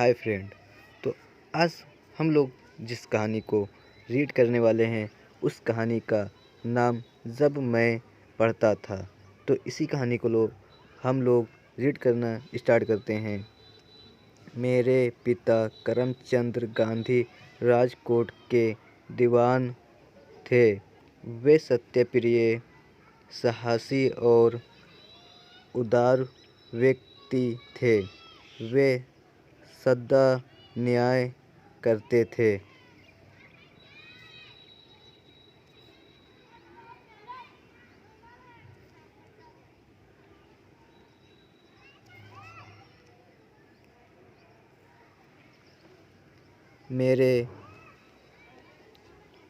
Hi friend. तो आज हम लोग जिस कहानी को रीड करने वाले हैं उस कहानी का नाम जब मैं पढ़ता था। तो इसी कहानी को हम लोग रीड करना स्टार्ट करते हैं। मेरे पिता करमचंद गांधी राजकोट के दीवान थे। वे सत्यप्रिय, साहसी और उदार व्यक्ति थे। वे सदा न्याय करते थे।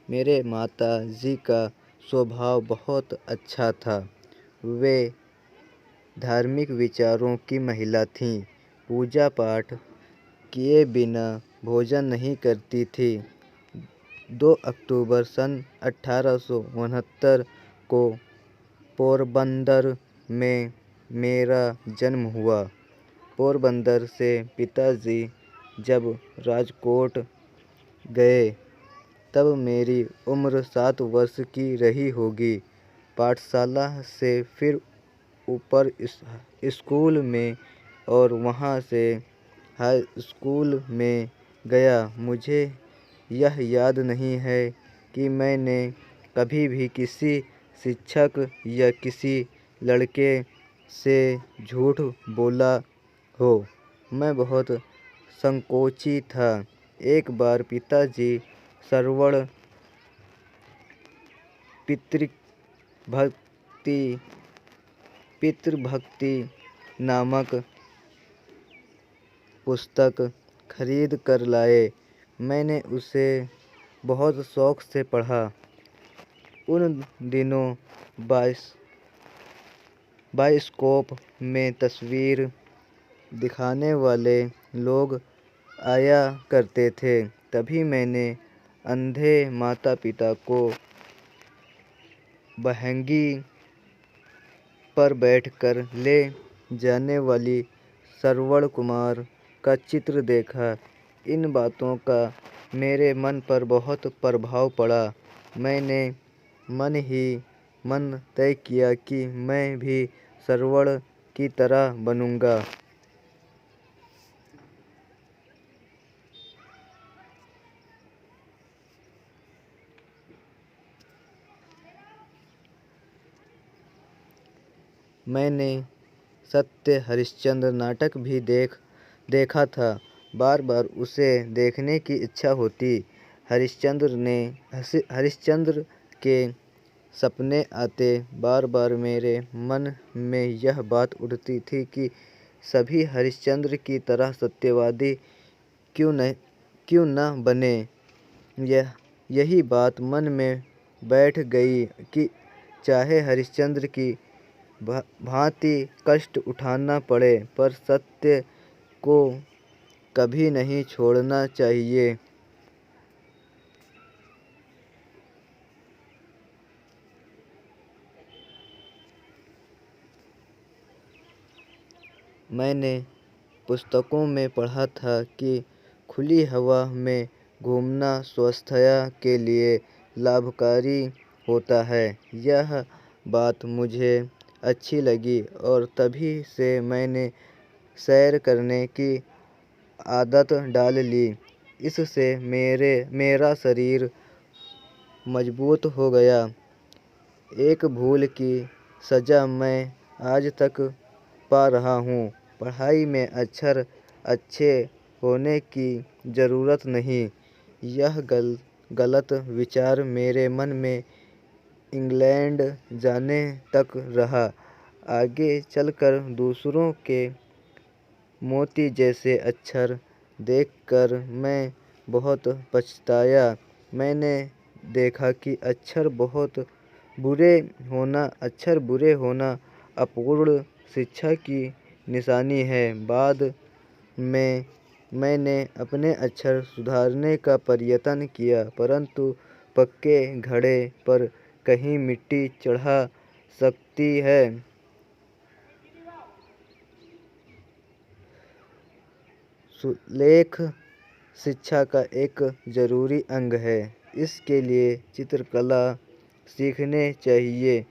मेरे माता जी का स्वभाव बहुत अच्छा था। वे धार्मिक विचारों की महिला थीं। पूजा पाठ किए बिना भोजन नहीं करती थी। 2 अक्टूबर सन 1869 को पोरबंदर में मेरा जन्म हुआ। पोरबंदर से पिताजी जब राजकोट गए तब मेरी उम्र 7 वर्ष की रही होगी। पाठशाला से फिर ऊपर स्कूल में और वहाँ से हाई स्कूल में गया। मुझे यह याद नहीं है कि मैंने कभी भी किसी शिक्षक या किसी लड़के से झूठ बोला हो। मैं बहुत संकोची था। एक बार पिताजी श्रवण पितृभक्ति नामक पुस्तक खरीद कर लाए। मैंने उसे बहुत शौक से पढ़ा। उन दिनों बाइस्कोप में तस्वीर दिखाने वाले लोग आया करते थे। तभी मैंने अंधे माता पिता को बहंगी पर बैठकर ले जाने वाली श्रवण कुमार का चित्र देखा। इन बातों का मेरे मन पर बहुत प्रभाव पड़ा। मैंने मन ही मन तय किया कि मैं भी श्रवण की तरह बनूंगा। मैंने सत्य हरिश्चंद्र नाटक भी देखा था। बार बार उसे देखने की इच्छा होती। हरिश्चंद्र के सपने आते। बार बार मेरे मन में यह बात उठती थी कि सभी हरिश्चंद्र की तरह सत्यवादी क्यों न बने। यही बात मन में बैठ गई कि चाहे हरिश्चंद्र की भांति कष्ट उठाना पड़े पर सत्य को कभी नहीं छोड़ना चाहिए। मैंने पुस्तकों में पढ़ा था कि खुली हवा में घूमना स्वास्थ्य के लिए लाभकारी होता है। यह बात मुझे अच्छी लगी और तभी से मैंने सैर करने की आदत डाल ली। इससे मेरा शरीर मजबूत हो गया। एक भूल की सज़ा मैं आज तक पा रहा हूँ। पढ़ाई में अक्षर अच्छे होने की ज़रूरत नहीं। यह गलत विचार मेरे मन में इंग्लैंड जाने तक रहा। आगे चलकर दूसरों के मोती जैसे अक्षर देखकर मैं बहुत पछताया। मैंने देखा कि अक्षर बुरे होना अपूर्ण शिक्षा की निशानी है। बाद में मैंने अपने अक्षर सुधारने का प्रयत्न किया परंतु पक्के घड़े पर कहीं मिट्टी चढ़ा सकती है। सुलेख शिक्षा का एक ज़रूरी अंग है। इसके लिए चित्रकला सीखने चाहिए।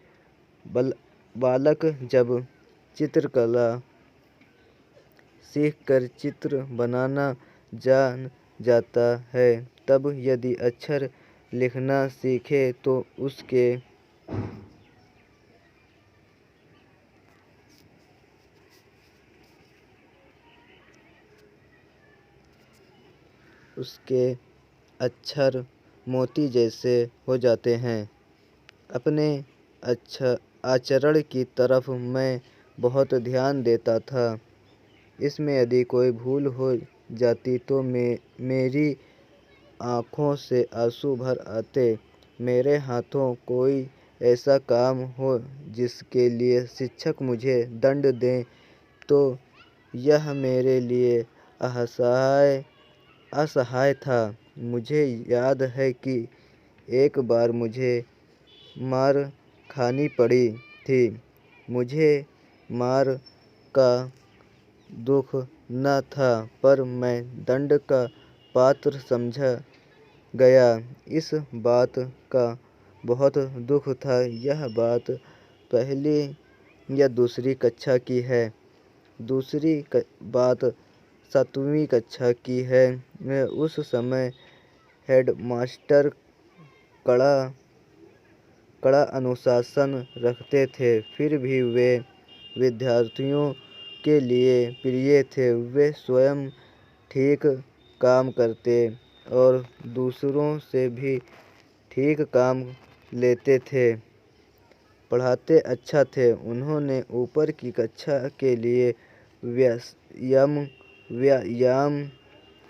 बालक जब चित्रकला सीखकर चित्र बनाना जान जाता है, तब यदि अक्षर लिखना सीखे तो उसके अक्षर मोती जैसे हो जाते हैं। अपने आचरण की तरफ मैं बहुत ध्यान देता था। इसमें यदि कोई भूल हो जाती तो मेरी आँखों से आंसू भर आते। मेरे हाथों कोई ऐसा काम हो जिसके लिए शिक्षक मुझे दंड दें तो यह मेरे लिए असहाय था। मुझे याद है कि एक बार मुझे मार खानी पड़ी थी। मुझे मार का दुख न था, पर मैं दंड का पात्र समझा गया। इस बात का बहुत दुख था। यह बात पहली या दूसरी कक्षा की है। दूसरी बात 7वीं कक्षा की है। उस समय हेडमास्टर कड़ा अनुशासन रखते थे, फिर भी वे विद्यार्थियों के लिए प्रिय थे। वे स्वयं ठीक काम करते और दूसरों से भी ठीक काम लेते थे। पढ़ाते अच्छा थे। उन्होंने ऊपर की कक्षा के लिए व्यायाम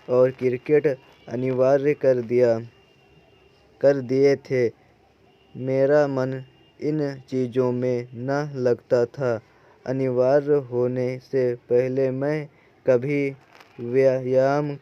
और क्रिकेट अनिवार्य कर दिए थे। मेरा मन इन चीज़ों में न लगता था। अनिवार्य होने से पहले मैं कभी व्यायाम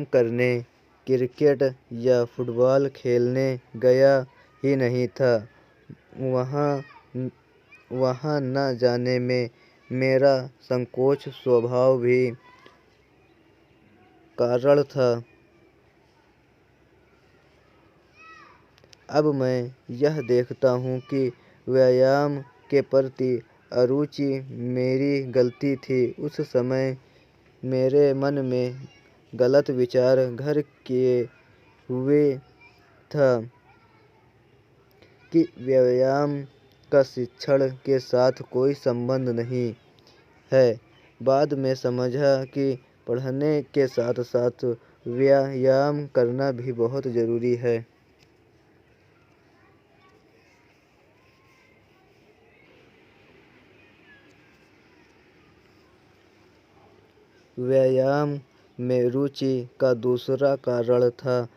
करने, क्रिकेट या फुटबॉल खेलने गया ही नहीं था। वहाँ न जाने में मेरा संकोच स्वभाव भी कारण था। अब मैं यह देखता हूँ कि व्यायाम के प्रति अरुचि मेरी गलती थी। उस समय मेरे मन में गलत विचार घर किए हुए था कि व्यायाम का शिक्षण के साथ कोई संबंध नहीं है। बाद में समझा कि पढ़ने के साथ साथ व्यायाम करना भी बहुत ज़रूरी है। व्यायाम में रुचि का दूसरा कारण था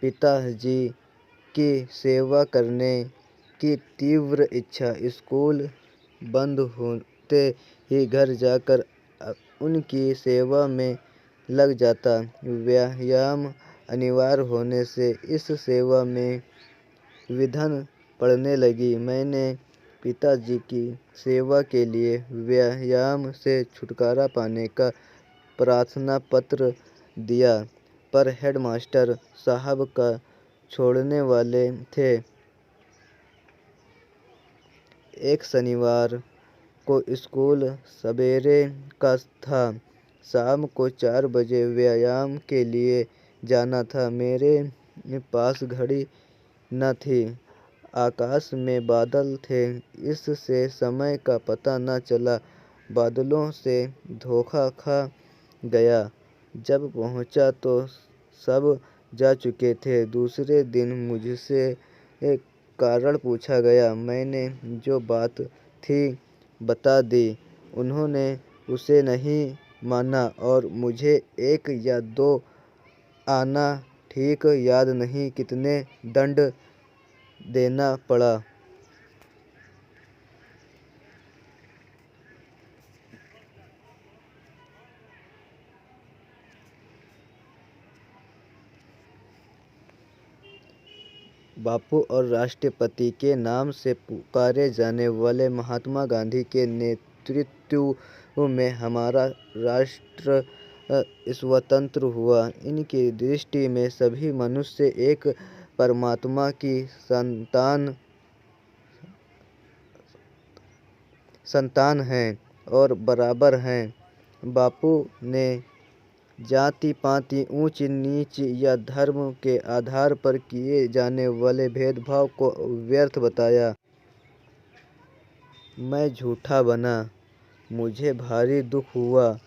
पिताजी की सेवा करने की तीव्र इच्छा। स्कूल बंद होते ही घर जाकर उनकी सेवा में लग जाता। व्यायाम अनिवार्य होने से इस सेवा में विघ्न पड़ने लगी। मैंने पिताजी की सेवा के लिए व्यायाम से छुटकारा पाने का प्रार्थना पत्र दिया, पर हेडमास्टर साहब का छोड़ने वाले थे। एक शनिवार को स्कूल सवेरे का था। शाम को 4 बजे व्यायाम के लिए जाना था। मेरे पास घड़ी न थी। आकाश में बादल थे, इससे समय का पता न चला। बादलों से धोखा खा गया। जब पहुंचा तो सब जा चुके थे। दूसरे दिन मुझसे एक कारण पूछा गया। मैंने जो बात थी बता दी। उन्होंने उसे नहीं माना और मुझे 1 या 2 आना ठीक याद नहीं कितने दंड देना पड़ा। बापू और राष्ट्रपति के नाम से पुकारे जाने वाले महात्मा गांधी के नेतृत्व में हमारा राष्ट्र स्वतंत्र हुआ। इनकी दृष्टि में सभी मनुष्य एक परमात्मा की संतान हैं और बराबर हैं। बापू ने जाति पाति ऊंच नीच या धर्म के आधार पर किए जाने वाले भेदभाव को व्यर्थ बताया। मैं झूठा बना, मुझे भारी दुख हुआ।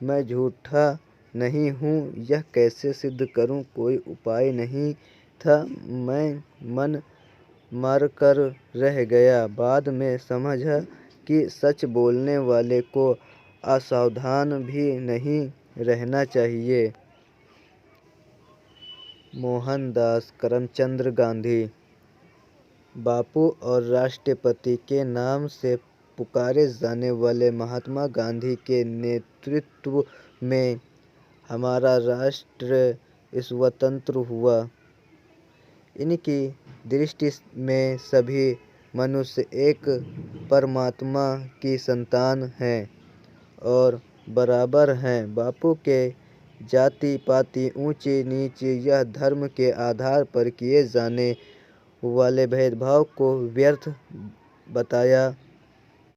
मैं झूठा नहीं हूँ यह कैसे सिद्ध करूँ, कोई उपाय नहीं था। मैं मन मारकर रह गया। बाद में समझा कि सच बोलने वाले को असावधान भी नहीं रहना चाहिए। मोहनदास करमचंद गांधी। बापू और राष्ट्रपति के नाम से पुकारे जाने वाले महात्मा गांधी के नेतृत्व में हमारा राष्ट्र स्वतंत्र हुआ। इनकी दृष्टि में सभी मनुष्य एक परमात्मा की संतान हैं और बराबर हैं। बापू के जाति पाति ऊंच नीच या धर्म के आधार पर किए जाने वाले भेदभाव को व्यर्थ बताया।